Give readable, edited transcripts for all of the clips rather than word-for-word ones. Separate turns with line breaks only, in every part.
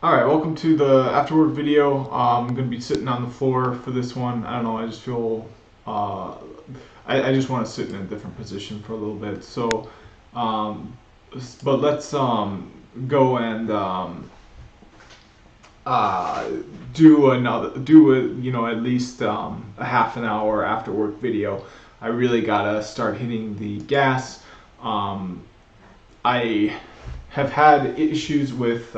Alright, welcome to the afterwork video. I'm going to be sitting on the floor for this one. I don't know, I just feel, I just want to sit in a different position for a little bit. So, but let's go and at least a half an hour after work video. I really gotta start hitting the gas. I have had issues with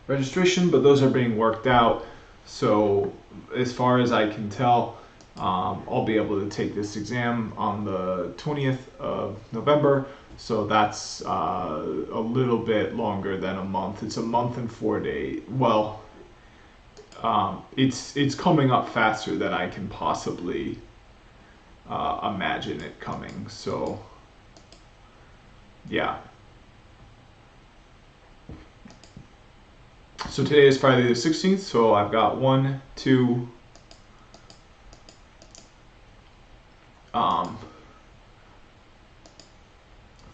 registration, but those are being worked out. So as far as I can tell, I'll be able to take this exam on the 20th of November. So that's a little bit longer than a month. It's a month and 4 days. Well, it's coming up faster than I can possibly imagine it coming. So yeah. So today is Friday the 16th, so I've got 1, 2,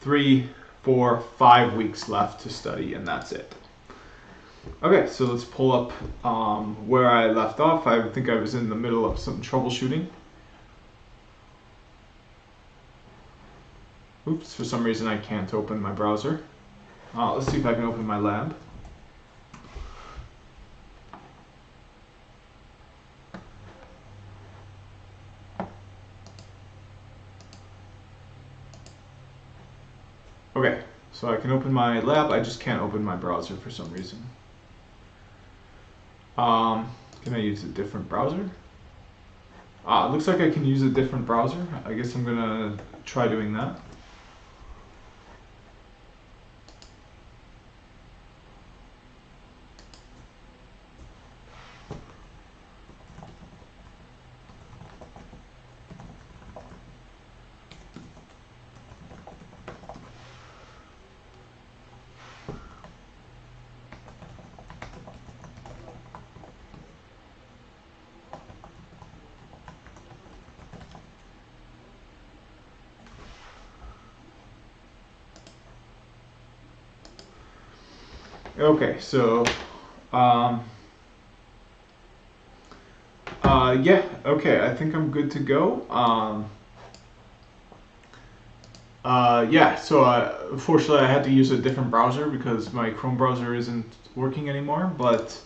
3, 4, 5 weeks left to study, and that's it. Okay, so let's pull up where I left off. I think I was in the middle of some troubleshooting. Oops, for some reason I can't open my browser. Let's see if I can open my lab. Okay, so I can open my lab, I just can't open my browser for some reason. Can I use a different browser? It looks like I can use a different browser. I guess I'm gonna try doing that. Okay, so, yeah, okay, I think I'm good to go. Yeah, so unfortunately I had to use a different browser because my Chrome browser isn't working anymore, but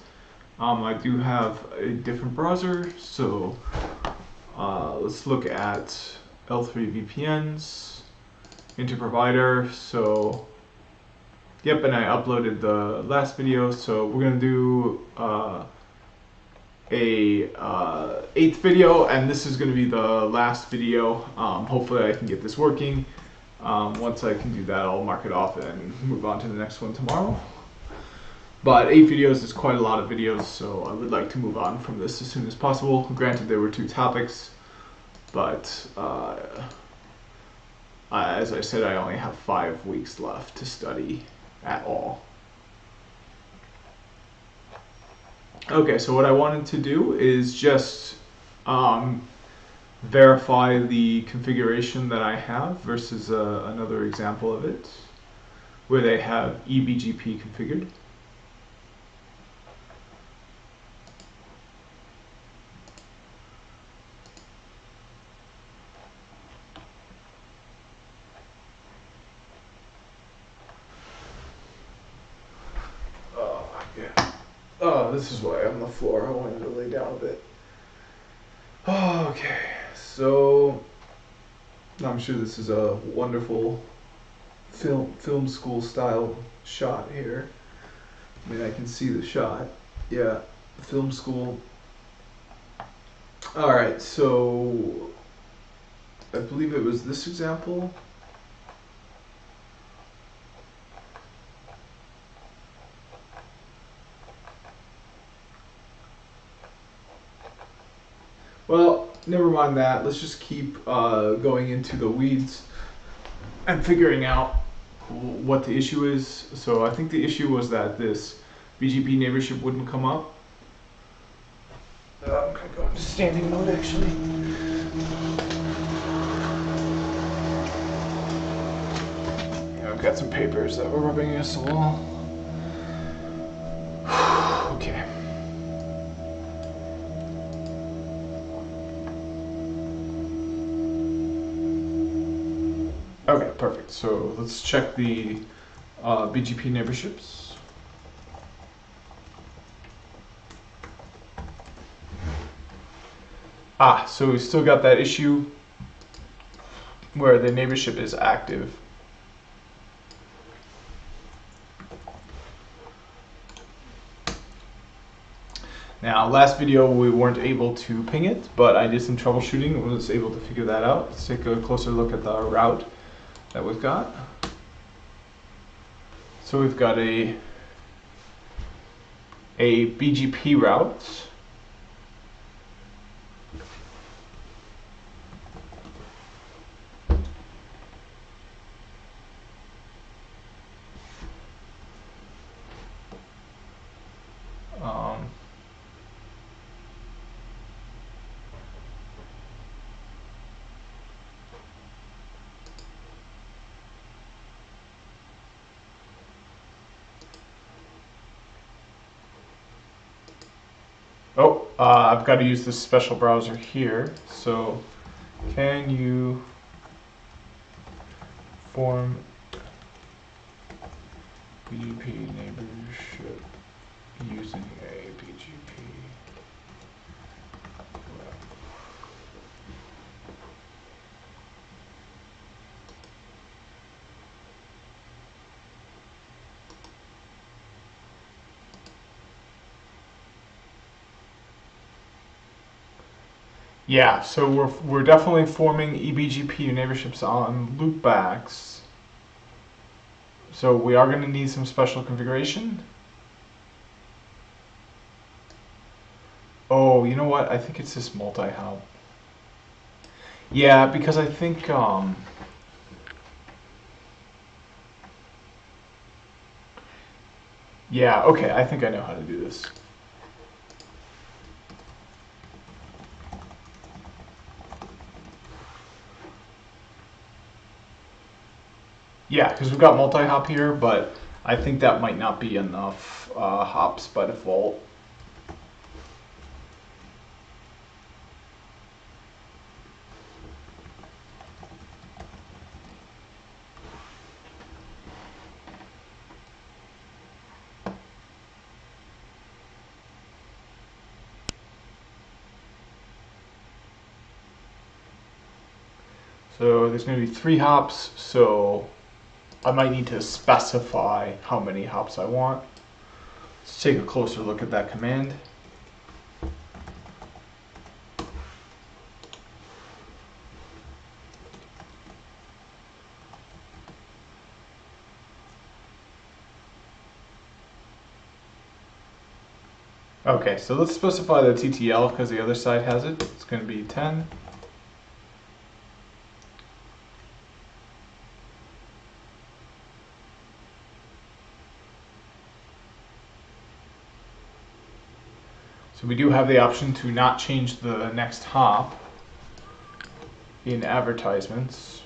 I do have a different browser, so let's look at L3 VPNs, Interprovider. So yep, and I uploaded the last video, so we're gonna do a 8th video, and this is gonna be the last video. Hopefully I can get this working. Once I can do that, I'll mark it off and move on to the next one tomorrow. But 8 videos is quite a lot of videos, so I would like to move on from this as soon as possible. Granted, there were 2 topics, but as I said, I only have 5 weeks left to study at all. Okay, so what I wanted to do is just verify the configuration that I have versus another example of it where they have eBGP configured. Oh, this is why I'm on the floor. I wanted to lay down a bit. Oh, okay, so I'm sure this is a wonderful film school style shot here. I mean, I can see the shot. Yeah, film school. All right, so I believe it was this example. Well, never mind that. Let's just keep going into the weeds and figuring out what the issue is. So I think the issue was that this BGP neighborship wouldn't come up. I'm going to go into standing mode actually. Yeah, I've got some papers that were rubbing against the wall. Okay, perfect. So let's check the BGP neighborships. So we still got that issue where the neighborship is active. Now, last video we weren't able to ping it, but I did some troubleshooting and was able to figure that out. Let's take a closer look at the route that we've got. So we've got a BGP route. I've got to use this special browser here. So can you form BGP neighborship using a BGP? Yeah, so we're definitely forming eBGP neighborships on loopbacks. So we are going to need some special configuration. Oh, you know what? I think it's this multi-hop. Yeah, because I think yeah, okay, I think I know how to do this. Yeah, because we've got multi-hop here, but I think that might not be enough hops by default. So there's going to be 3 hops, so I might need to specify how many hops I want. Let's take a closer look at that command. Okay, so let's specify the TTL because the other side has it. It's going to be 10. So we do have the option to not change the next hop in advertisements.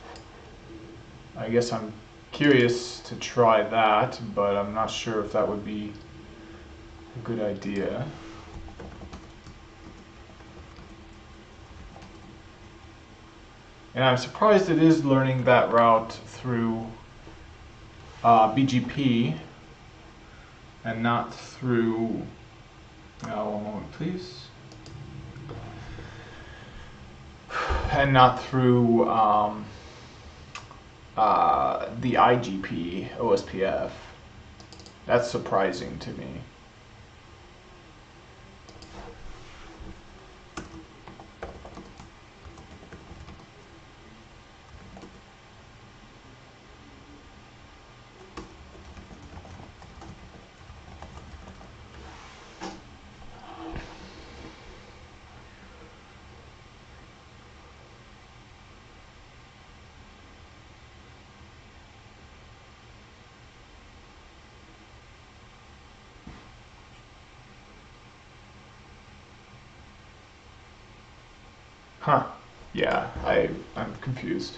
I guess I'm curious to try that, but I'm not sure if that would be a good idea. And I'm surprised it is learning that route through BGP and not through, one moment please, and not through the IGP OSPF. That's surprising to me. Huh. Yeah, I'm confused.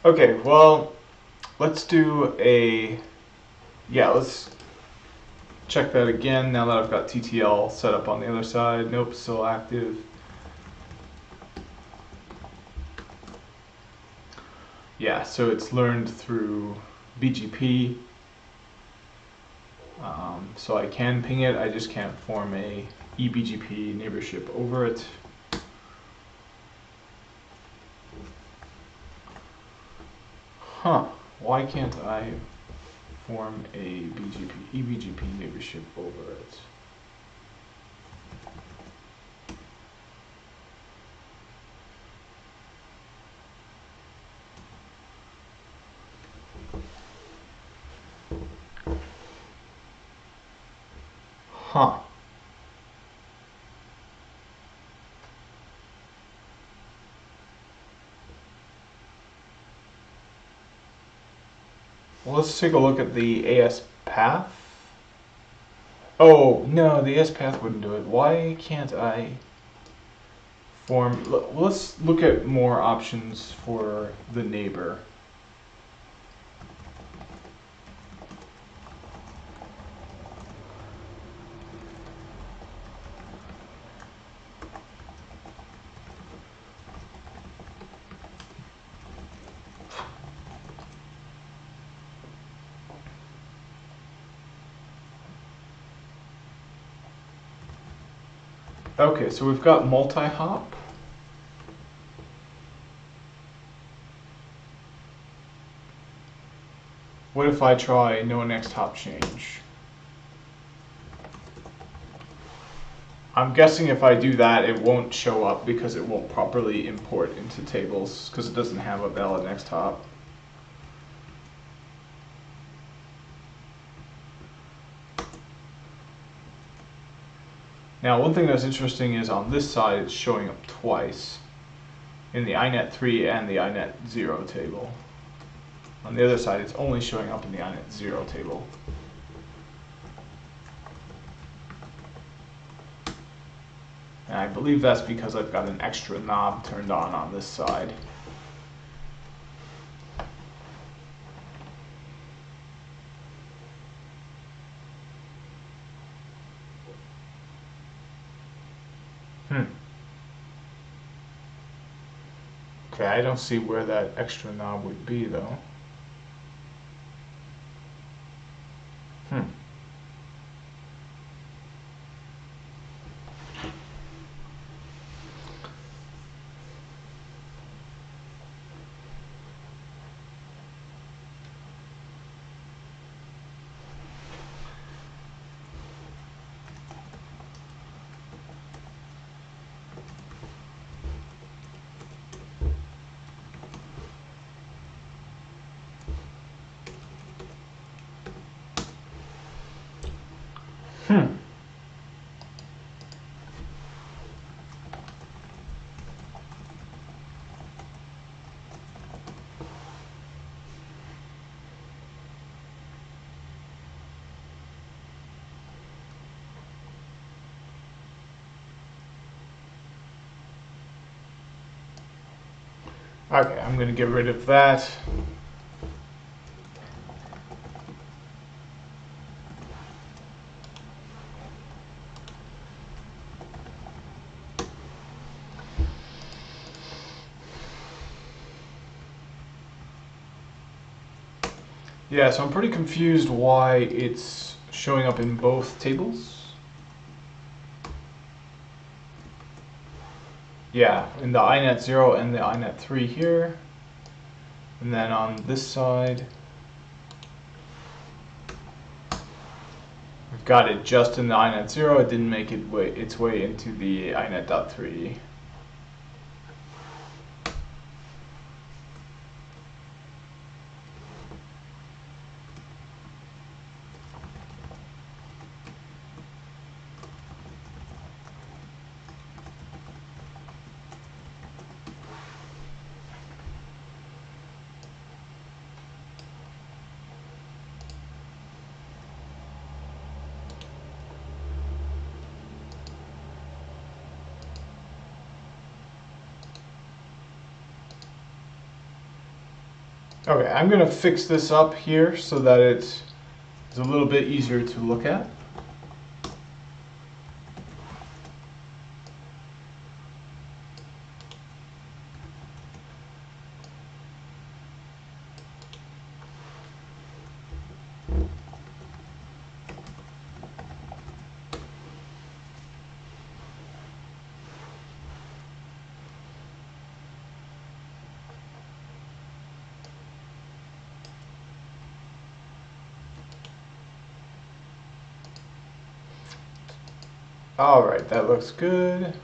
Okay, well, let's do let's check that again now that I've got TTL set up on the other side. Nope, still active. yeah, so it's learned through BGP. So I can ping it, I just can't form a eBGP neighborship over it. Huh, why can't I form a eBGP neighborship over it? Huh. Well, let's take a look at the AS path. Oh, no, the AS path wouldn't do it. Why can't I form... Let's look at more options for the neighbor. Okay, so we've got multi-hop. What if I try no next hop change? I'm guessing if I do that, it won't show up because it won't properly import into tables because it doesn't have a valid next hop. Now, one thing that's interesting is on this side, it's showing up twice in the INET3 and the INET0 table. On the other side, it's only showing up in the INET0 table. And I believe that's because I've got an extra knob turned on this side. Okay, I don't see where that extra knob would be though. Okay, I'm going to get rid of that. Yeah, so I'm pretty confused why it's showing up in both tables. Yeah, in the INET0 and the INET3 here. And then on this side, we've got it just in the INET0. It didn't make its way into the INET.3. Okay, I'm going to fix this up here so that it's a little bit easier to look at. Alright, that looks good.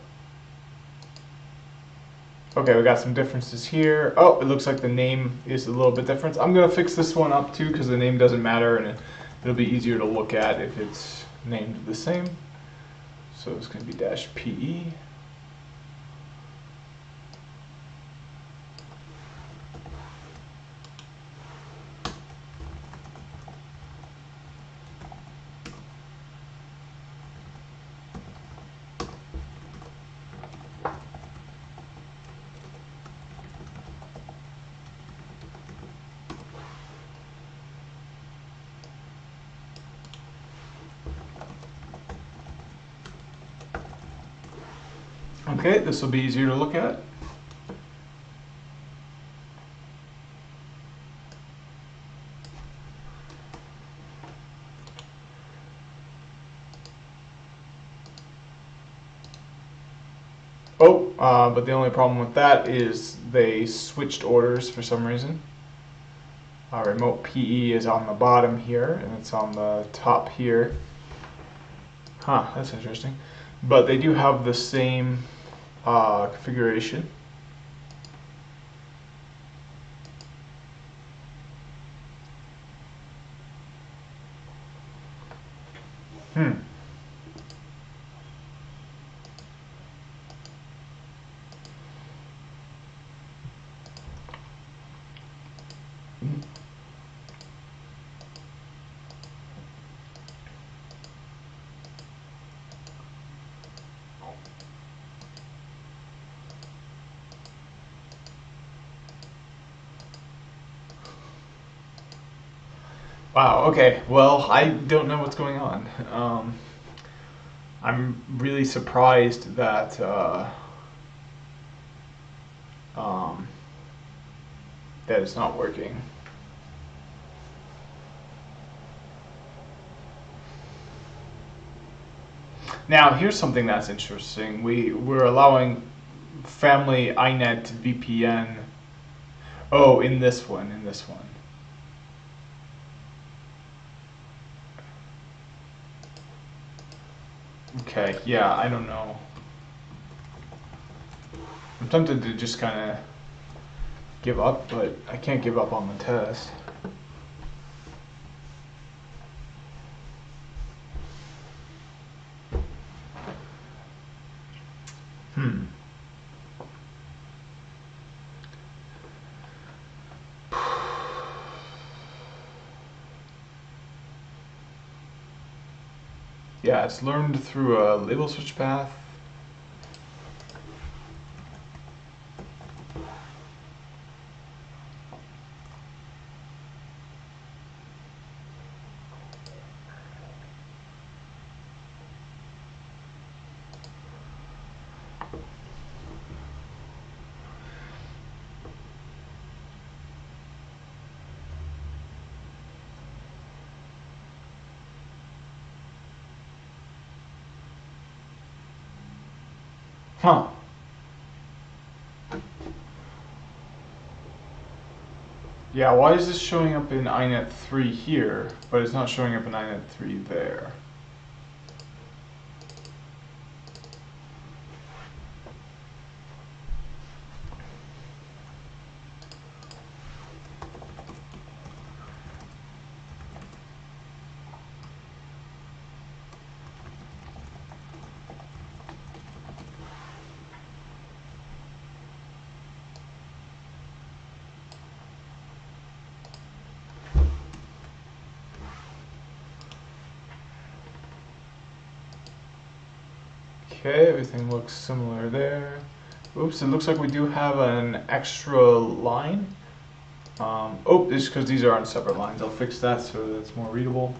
Okay, we got some differences here. Oh, it looks like the name is a little bit different. I'm going to fix this one up too because the name doesn't matter and it'll be easier to look at if it's named the same. So it's going to be -PE. Okay, this will be easier to look at. Oh, but the only problem with that is they switched orders for some reason. Remote PE is on the bottom here, and it's on the top here. Huh, that's interesting. But they do have the same configuration. Hmm. Wow, okay. Well, I don't know what's going on. I'm really surprised that that it's not working. Now, here's something that's interesting. We're allowing family iNet VPN. Oh, in this one, in this one. Okay, yeah, I don't know. I'm tempted to just kind of give up, but I can't give up on the test. Hmm. Yeah, it's learned through a label switch path. Huh. Yeah, why is this showing up in iNet 3 here, but it's not showing up in iNet 3 there? Okay, everything looks similar there. Oops, it looks like we do have an extra line. Oh, it's because these are on separate lines. I'll fix that so that's more readable.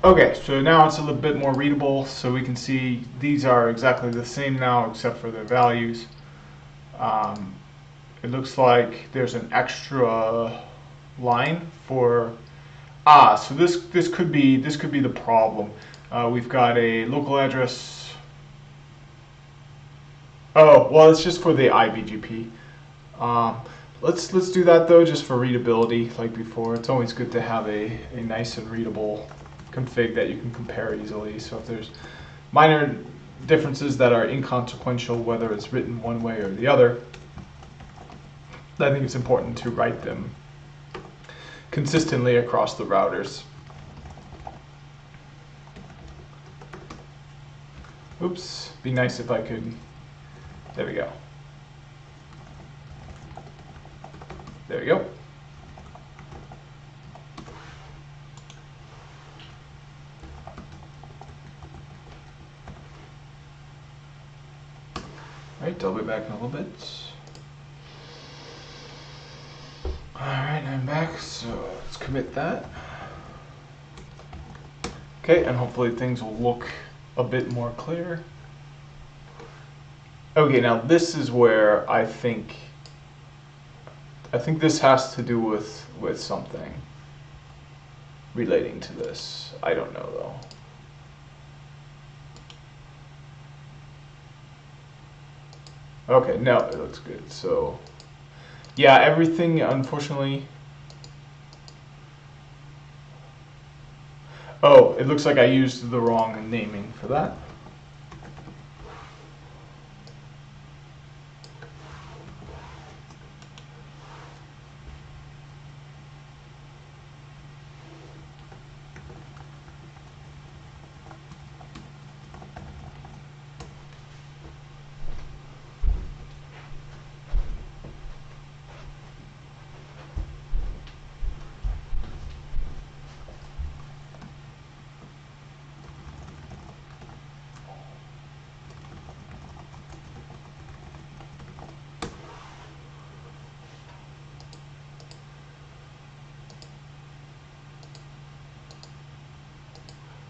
Okay, so now it's a little bit more readable, so we can see these are exactly the same now except for their values. It looks like there's an extra line for so this could be the problem. We've got a local address. Oh well, it's just for the IBGP. Let's do that though, just for readability, like before. It's always good to have a nice and readable config that you can compare easily. So if there's minor differences that are inconsequential, whether it's written one way or the other, I think it's important to write them consistently across the routers. Oops, be nice if I could. There we go. There we go. Alright, I'll be back in a little bit. Alright, I'm back, so let's commit that. Okay, and hopefully things will look a bit more clear. Okay, now this is where I think this has to do with something relating to this. I don't know though. Okay, no, it looks good. So, yeah, everything, unfortunately. Oh, it looks like I used the wrong naming for that.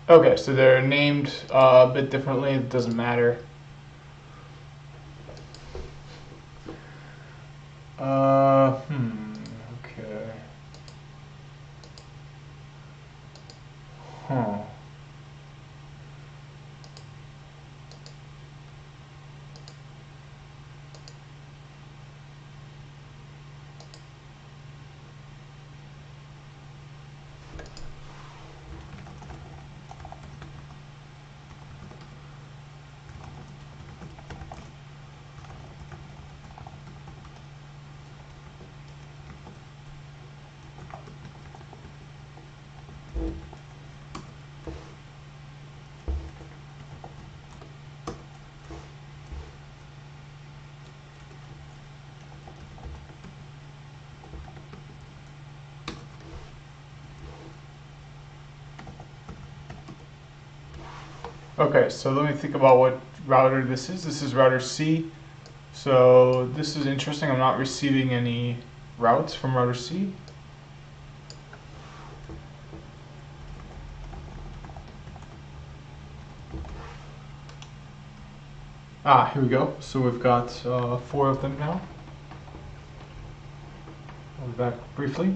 Okay, so they're named a bit differently. It doesn't matter. Okay. Huh. Okay, so let me think about what router this is. This is router C. So this is interesting. I'm not receiving any routes from router C. Here we go. So we've got 4 of them now. I'll be back briefly.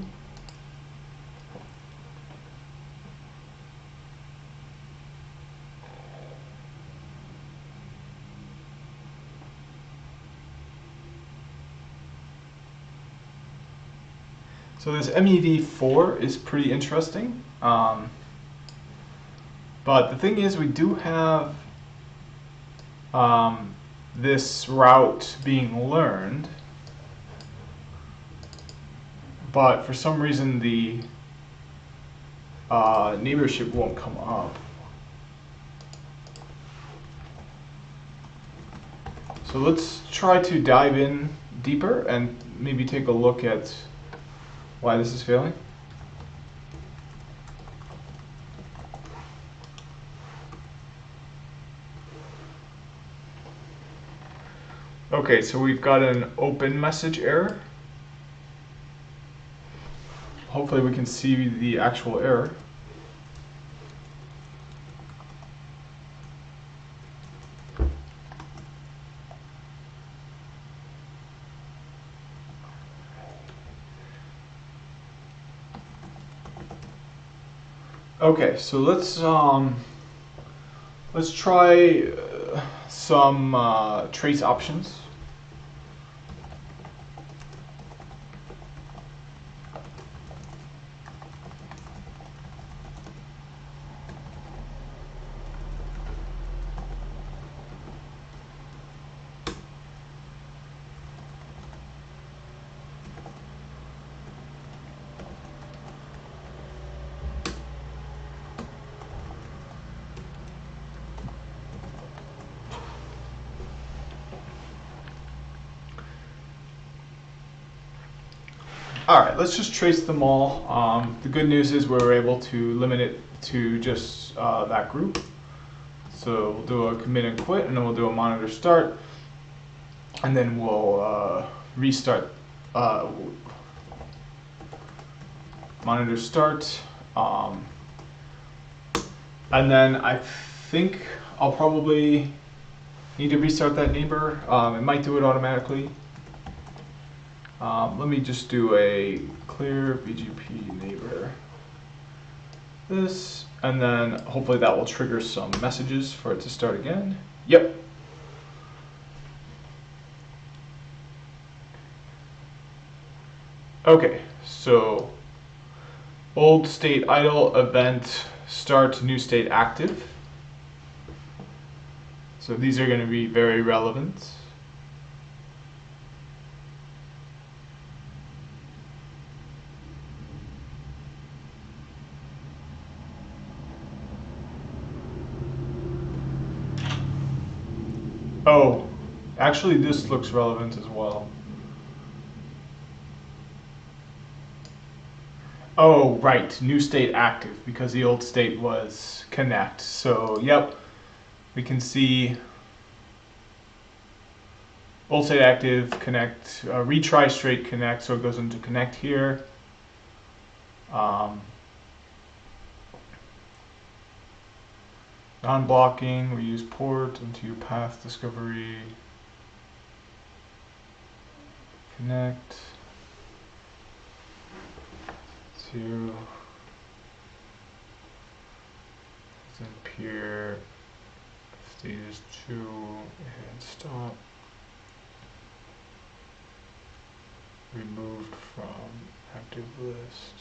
So this MEV4 is pretty interesting. But the thing is, we do have this route being learned, but for some reason the neighborship won't come up. So let's try to dive in deeper and maybe take a look at why this is failing. Okay, so we've got an open message error. Hopefully we can see the actual error. Okay, so let's try some trace options. All right, let's just trace them all. The good news is we're able to limit it to just that group. So we'll do a commit and quit, and then we'll do a monitor start, and then we'll restart. Monitor start, and then I think I'll probably need to restart that neighbor. It might do it automatically. Let me just do a clear BGP neighbor. This, and then hopefully that will trigger some messages for it to start again. Yep. Okay, so old state idle, event start, new state active. So these are going to be very relevant. Oh, actually this looks relevant as well. Oh, right, new state active, because the old state was connect. So, yep, we can see old state active, connect, retry straight connect, so it goes into connect here. Non-blocking, we use port into path discovery, connect to then peer status 2 and stop. Removed from active list.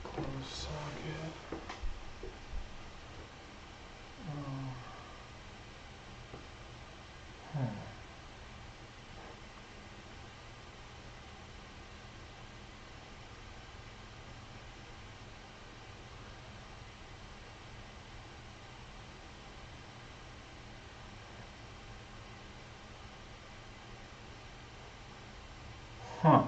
Close socket. Huh.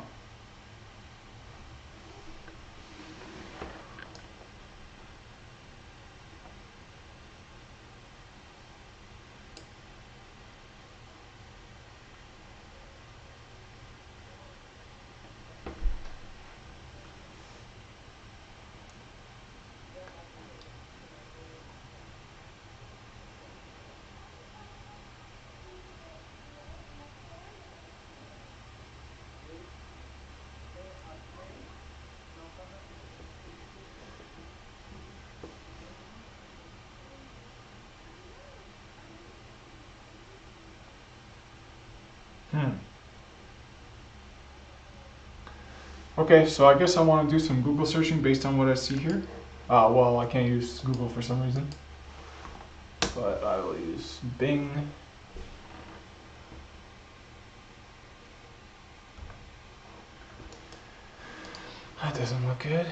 Okay, so I guess I want to do some Google searching based on what I see here. Well, I can't use Google for some reason, but I will use Bing. That doesn't look good.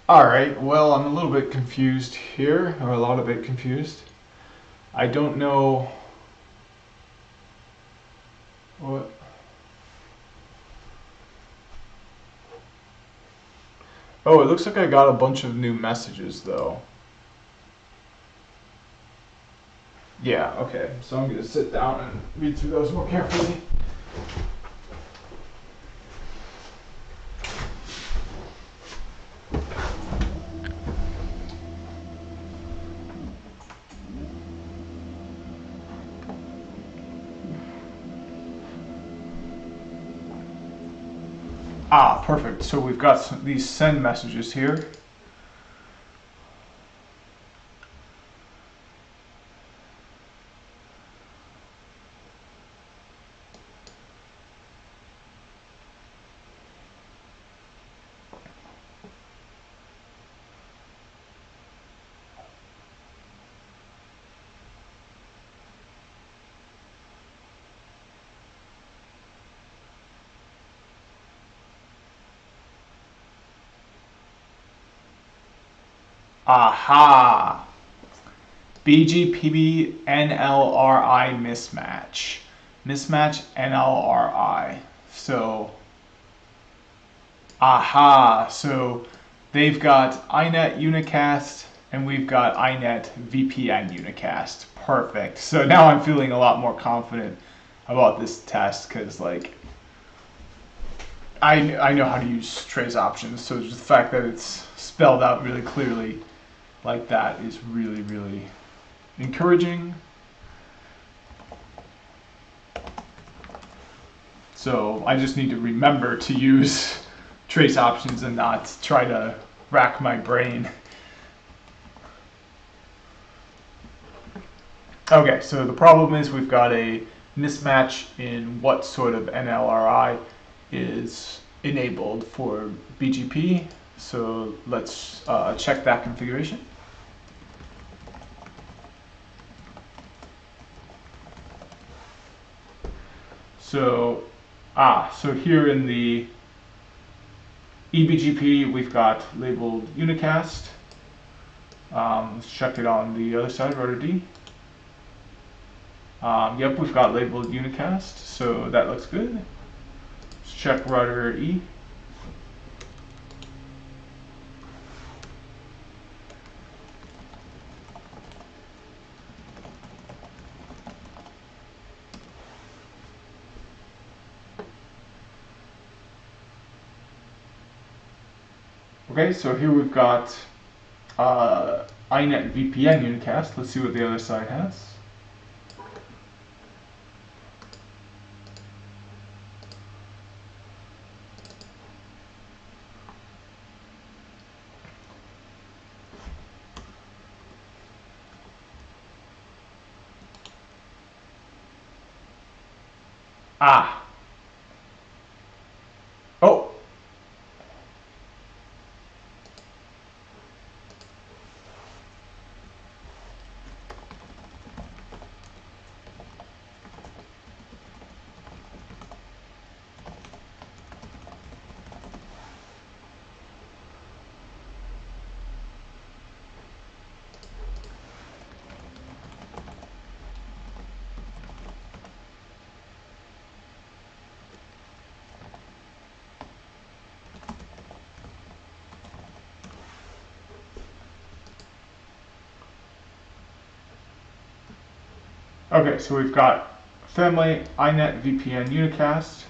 Alright, well, I'm a little bit confused here, or a lot of bit confused. I don't know what. Oh, it looks like I got a bunch of new messages though. Yeah, okay, so I'm gonna sit down and read through those more carefully. Perfect. So we've got these send messages here. Aha! BGP NLRI mismatch. Mismatch NLRI. So, aha! So they've got iNet unicast and we've got iNet VPN unicast. Perfect. So now I'm feeling a lot more confident about this test because, like, I know how to use trace options. So just the fact that it's spelled out really clearly like that is really, really encouraging. So I just need to remember to use trace options and not try to rack my brain. Okay, so the problem is we've got a mismatch in what sort of NLRI is enabled for BGP. So let's check that configuration. So, so here in the eBGP, we've got labeled unicast. Let's check it on the other side, router D. Yep, we've got labeled unicast, so that looks good. Let's check router E. Okay, so here we've got iNet VPN unicast. Let's see what the other side has. Oh, okay, so we've got family iNet VPN unicast.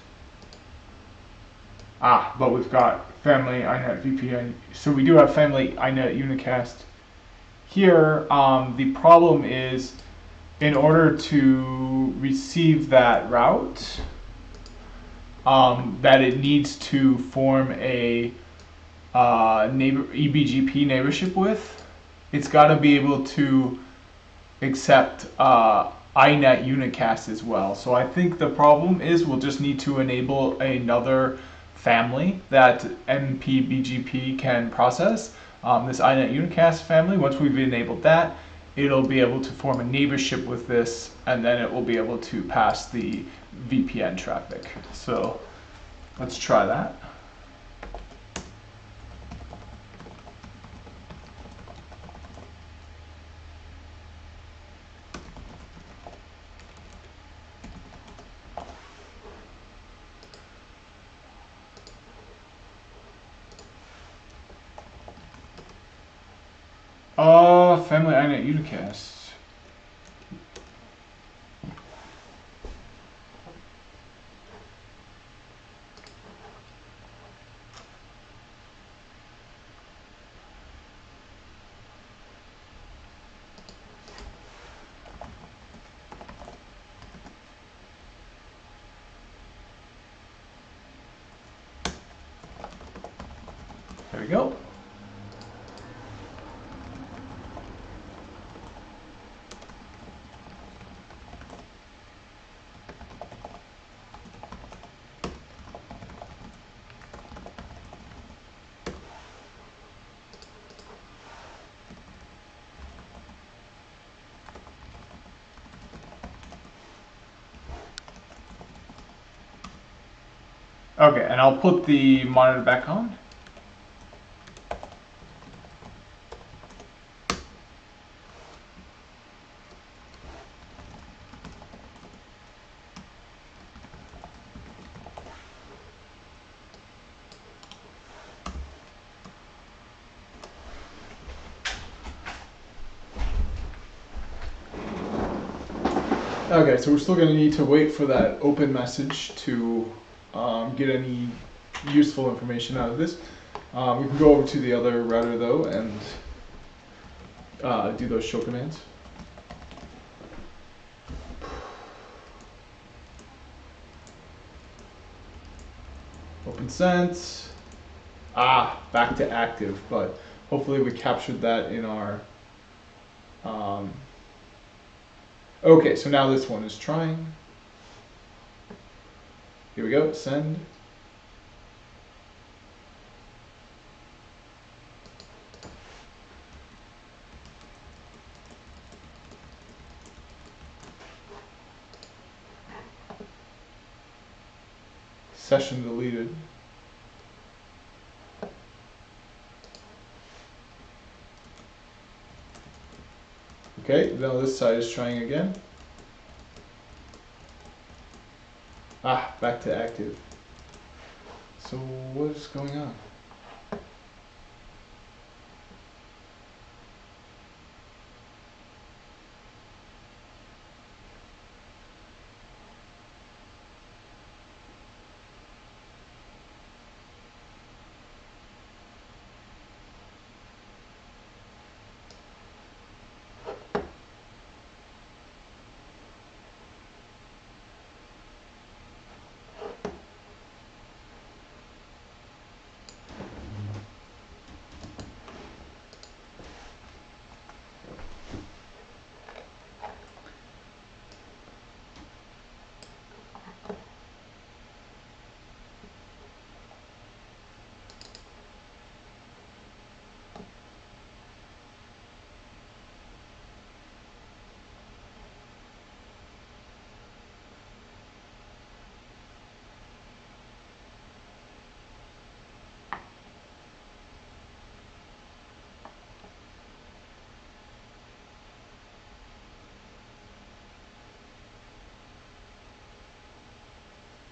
But we've got family iNet VPN. So we do have family iNet unicast here. The problem is, in order to receive that route, that it needs to form a eBGP neighborship with. It's got to be able to accept iNet unicast as well. So I think the problem is we'll just need to enable another family that MPBGP can process. This iNet unicast family, once we've enabled that, it'll be able to form a neighborship with this, and then it will be able to pass the VPN traffic. So let's try that. Family iNet unicast. we go. Okay, and I'll put the monitor back on. Okay, so we're still going to need to wait for that open message to get any useful information out of this. We can go over to the other router though and do those show commands. Open sent. Back to active, but hopefully we captured that in our... Okay, so now this one is trying. Here we go, send. Session deleted. Okay, now this side is trying again. Back to active. So what is going on?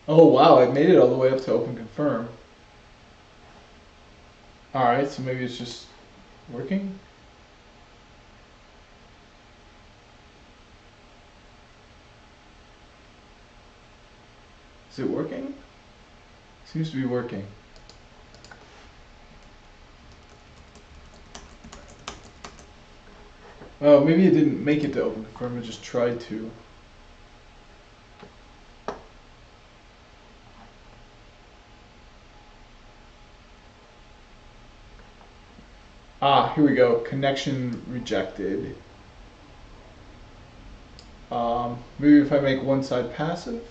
Oh wow, it made it all the way up to open confirm. Alright, so maybe it's just working? Is it working? Seems to be working. Oh, maybe it didn't make it to open confirm, it just tried to. Here we go. Connection rejected. Maybe if I make one side passive.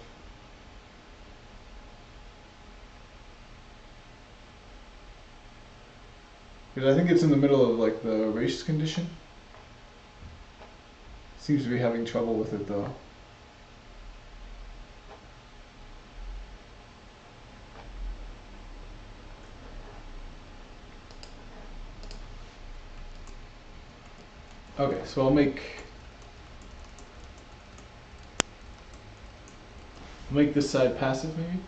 Because I think it's in the middle of like the race condition. Seems to be having trouble with it though. Okay, so I'll make this side passive maybe.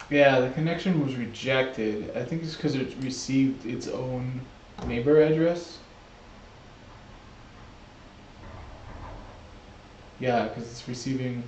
Yeah, the connection was rejected. I think it's because it received its own neighbor address. Yeah, because it's receiving.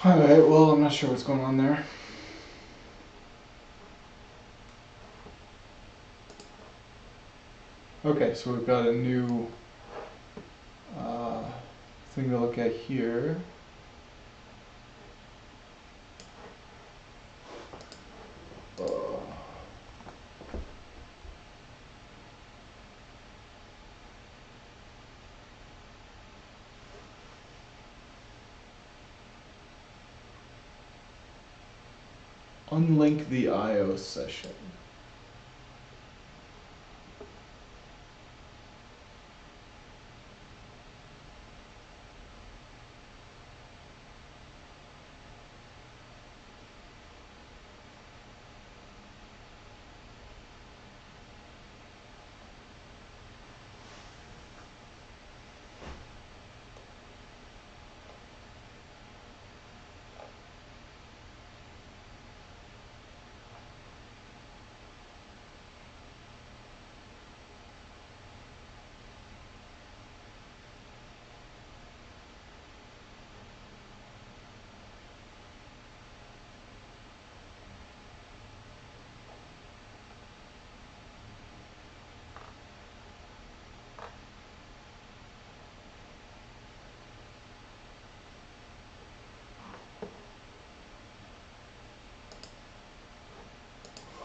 Alright, well, I'm not sure what's going on there. Okay, so we've got a new thing to look at here. Unlink the IO session.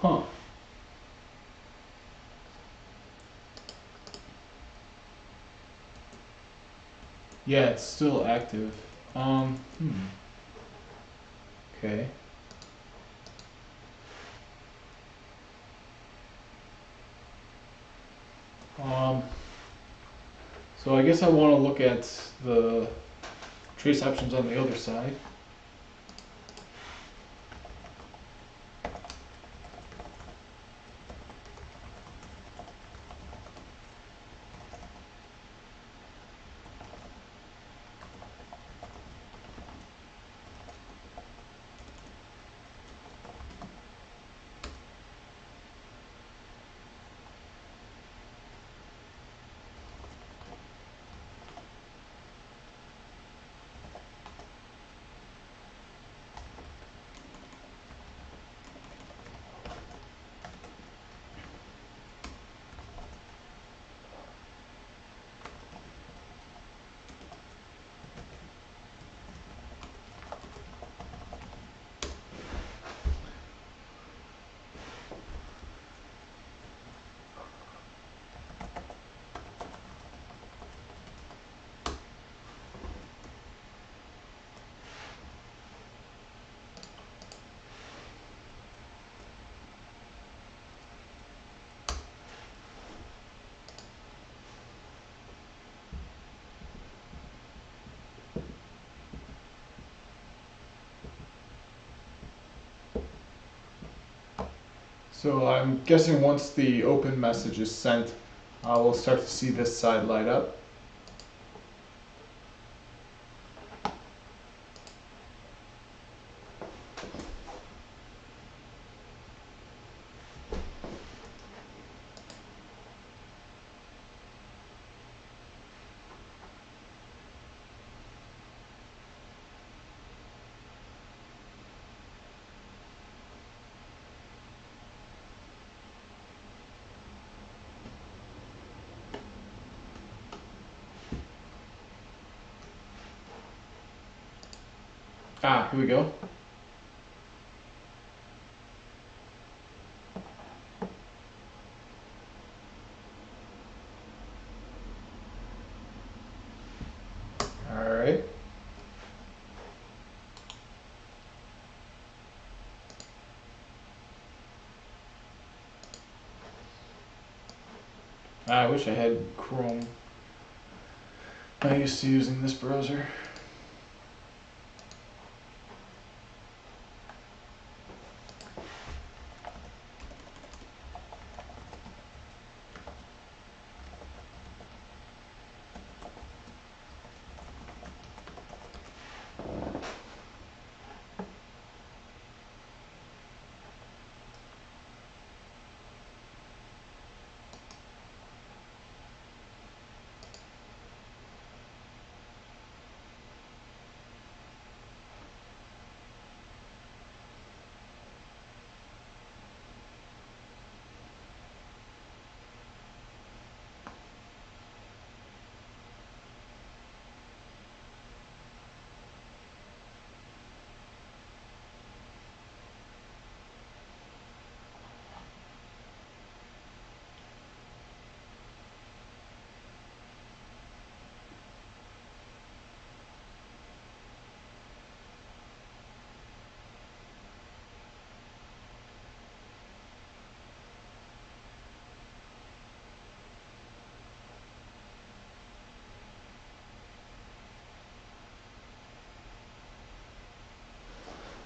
Huh. Yeah, it's still active. Okay. So I guess I want to look at the trace options on the other side. So I'm guessing once the open message is sent, we'll start to see this side light up. Here we go. Alright. I wish I had Chrome. I'm used to using this browser.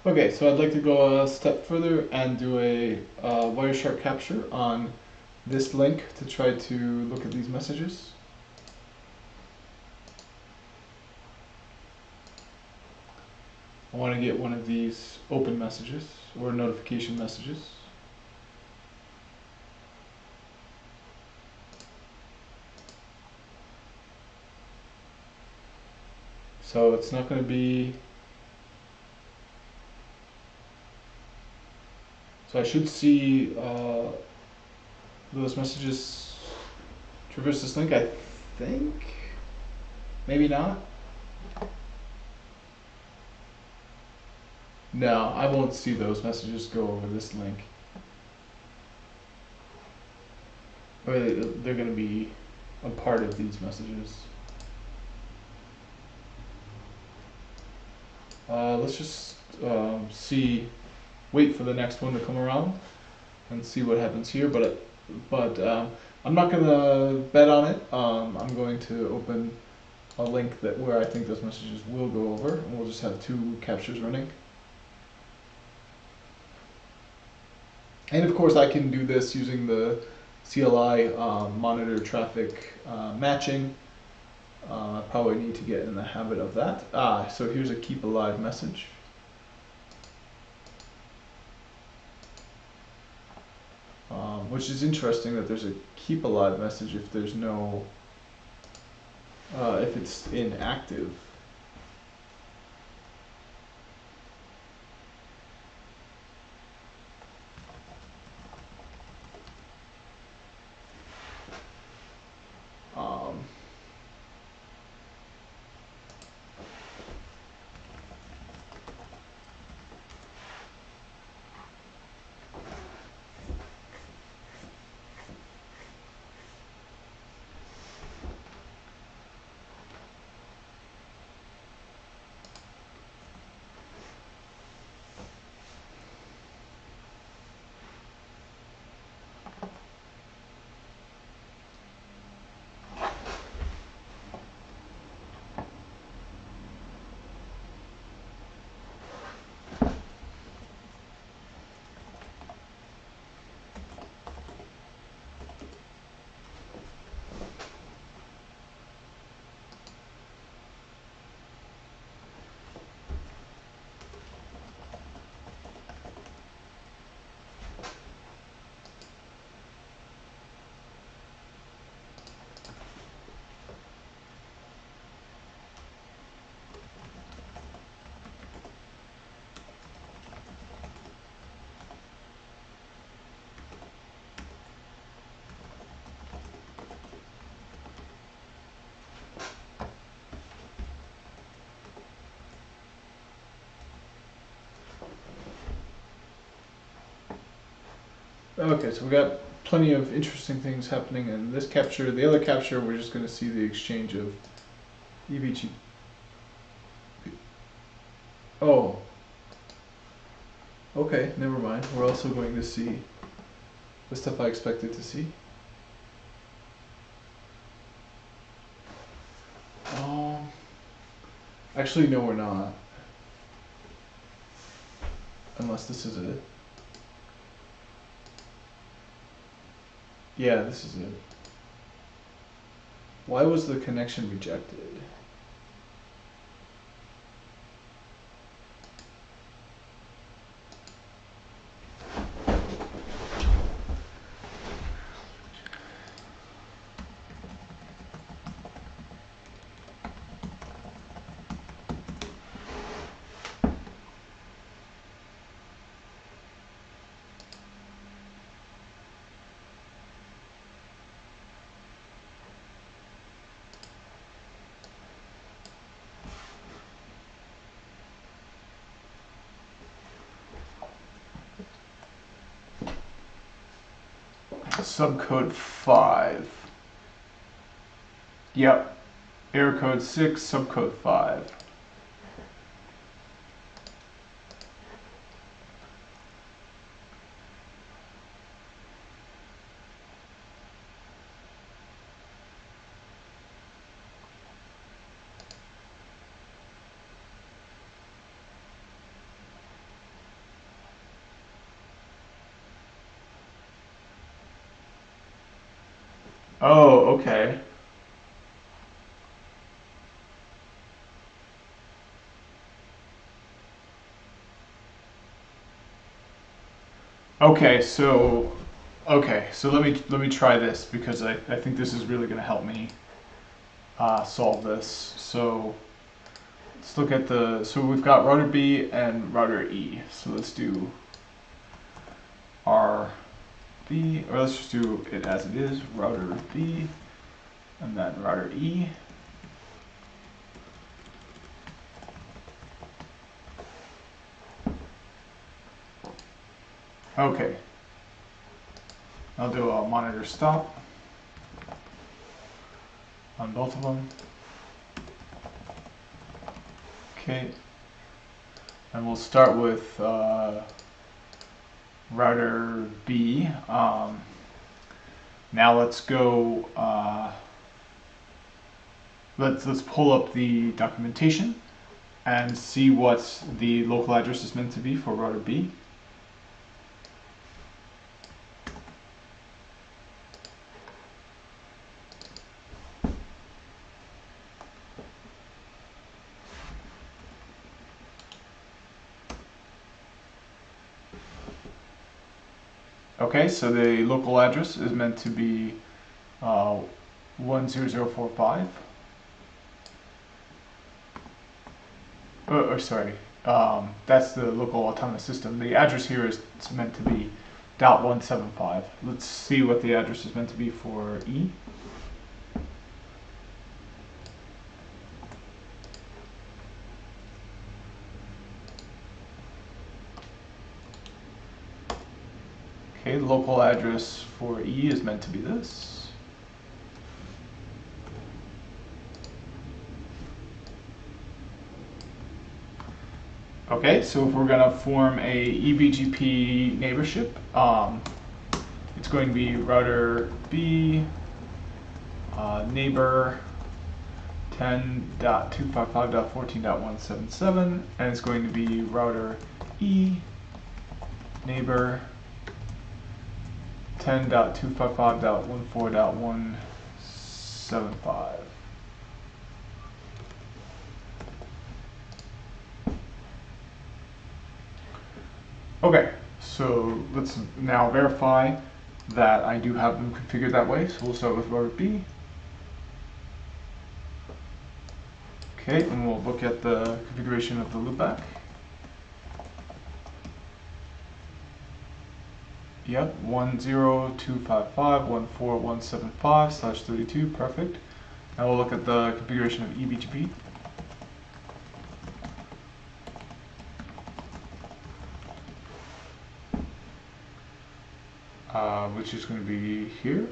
Okay, so I'd like to go a step further and do a Wireshark capture on this link to try to look at these messages. I want to get one of these open messages or notification messages. So it's not going to be... So I should see those messages traverse this link, I think. Maybe not. No, I won't see those messages go over this link. Or they're going to be a part of these messages. Let's just wait for the next one to come around and see what happens here. But I'm not going to bet on it. I'm going to open a link where I think those messages will go over, and we'll just have 2 captures running. And of course I can do this using the CLI monitor traffic matching. I probably need to get in the habit of that. So here's a keep alive message. Which is interesting that there's a keep alive message if there's no, if it's inactive. Okay, so we got plenty of interesting things happening in this capture. The other capture, we're just going to see the exchange of EVG. Oh. Okay, never mind. We're also going to see the stuff I expected to see. Actually, no, we're not. Unless this is it. Yeah, this is it. Why was the connection rejected? Subcode 5. Yep. Error code 6, subcode 5. Oh, okay. Okay, so let me try this because I think this is really going to help me solve this. So let's look at so we've got router B and router E. So let's do RB, or let's just do it as it is, router B and then router E. Okay. I'll do a monitor stop on both of them. Okay. And we'll start with router B. Now let's go. Let's pull up the documentation and see what the local address is meant to be for router B. Okay, so the local address is meant to be 10045. Sorry, that's the local autonomous system. The address here is meant to be .175. Let's see what the address is meant to be for E. Okay, the local address for E is meant to be this. Okay, so if we're going to form a eBGP neighborship, it's going to be router B, neighbor 10.255.14.177, and it's going to be router E, neighbor 10.255.14.175. Okay, so let's now verify that I do have them configured that way. So we'll start with router B. Okay, and we'll look at the configuration of the loopback. Yep, 10255.14175/32, perfect. Now we'll look at the configuration of eBGP. which is going to be here.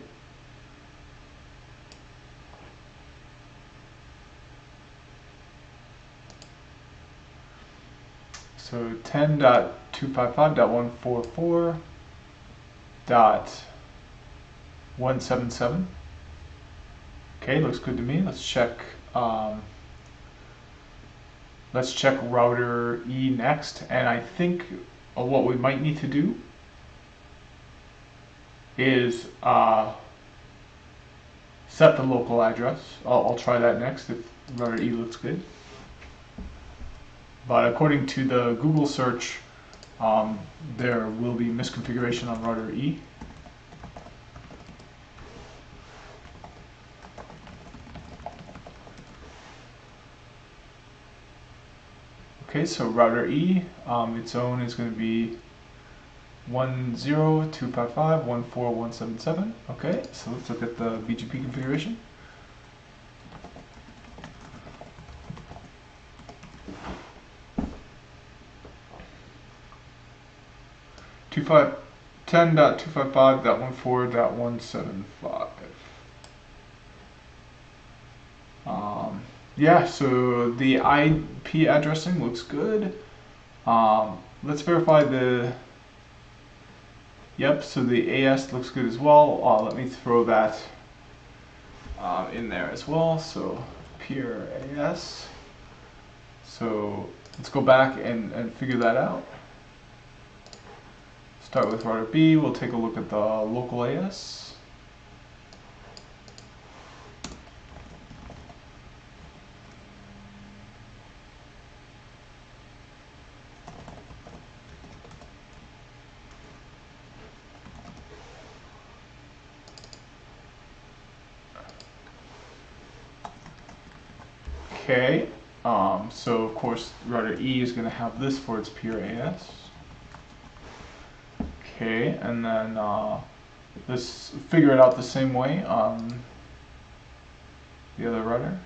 So 10.255.144.177. Okay, looks good to me. Let's check router E next, and I think what we might need to do is set the local address. I'll try that next if router E looks good. But according to the Google search, there will be misconfiguration on router E. Okay, so router E, its own is going to be 10.255.14177. Okay, so let's look at the BGP configuration. .255.1.4.175. Yeah, so the IP addressing looks good. Let's verify the. Yep, so the AS looks good as well. Let me throw that in there as well. So peer AS. So let's go back and figure that out. Start with router B. We'll take a look at the local AS. Okay, so of course router E is going to have this for its peer AS. Okay, and then let's figure it out the same way on the other router.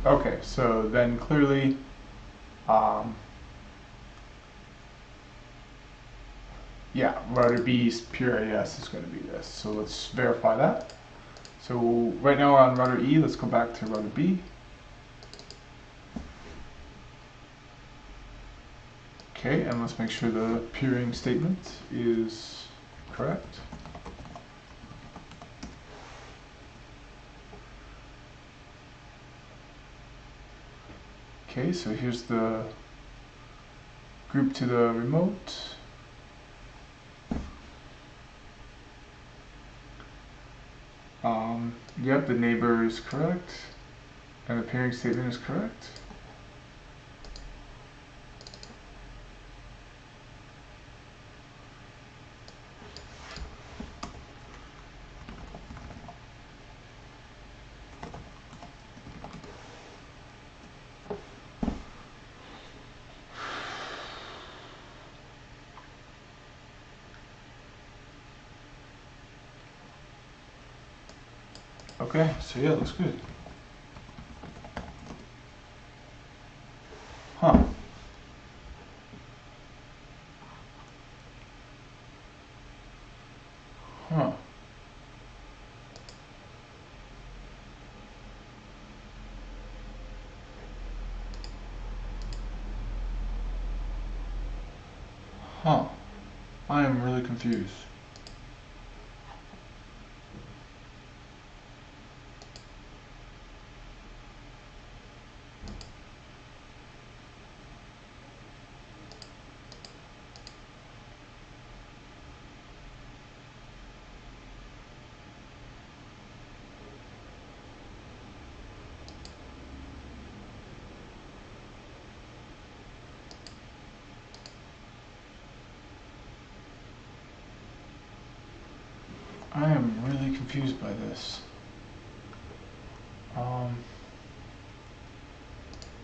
Okay, so then clearly, yeah, router B's pure AS is going to be this. So let's verify that. So right now we're on router E. Let's go back to router B. Okay, and let's make sure the peering statement is correct. Okay, so here's the group to the remote. Yep, the neighbor is correct, and the peering statement is correct. Okay, so yeah, it looks good. Huh. Huh. Huh. I am really confused. I am really confused by this.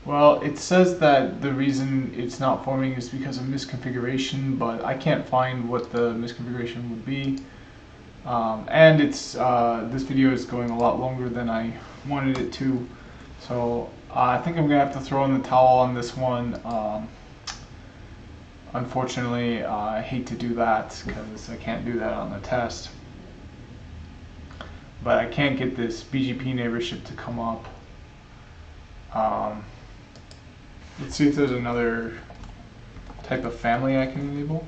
Well, it says that the reason it's not forming is because of misconfiguration, but I can't find what the misconfiguration would be. And it's this video is going a lot longer than I wanted it to, so I think I'm gonna have to throw in the towel on this one. Unfortunately, I hate to do that because I can't do that on the test. But I can't get this BGP neighborship to come up. Let's see if there's another type of family I can enable.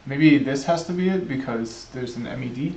Maybe this has to be it because there's an MED.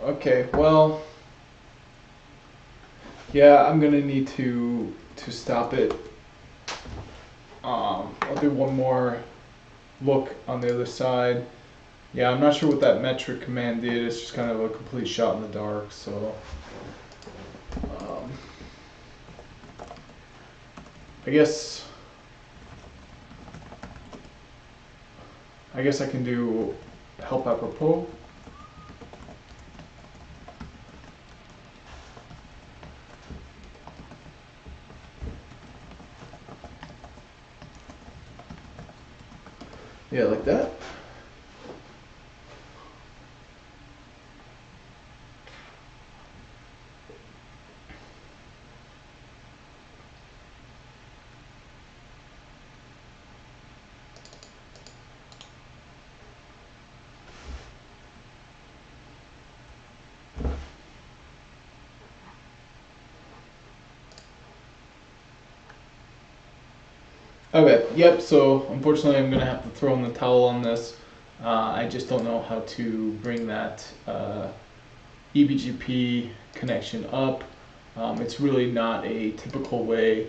Okay, well, yeah, I'm gonna need to stop it. I'll do one more look on the other side. Yeah, I'm not sure what that metric command did. It's just kind of a complete shot in the dark. So I guess I can do help apropos. Yeah, like that. Okay, yep, so unfortunately I'm going to have to throw in the towel on this. I just don't know how to bring that eBGP connection up. It's really not a typical way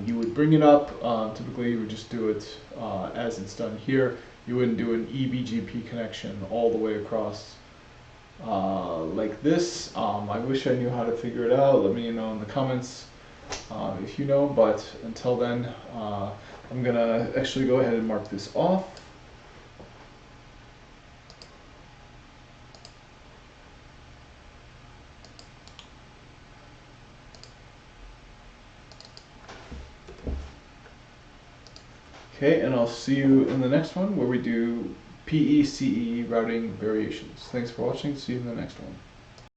you would bring it up. Typically you would just do it as it's done here. You wouldn't do an eBGP connection all the way across like this. I wish I knew how to figure it out. Let me know in the comments if you know, but until then I'm gonna actually go ahead and mark this off. Okay, and I'll see you in the next one where we do PE/CE routing variations. Thanks for watching. See you in the next one.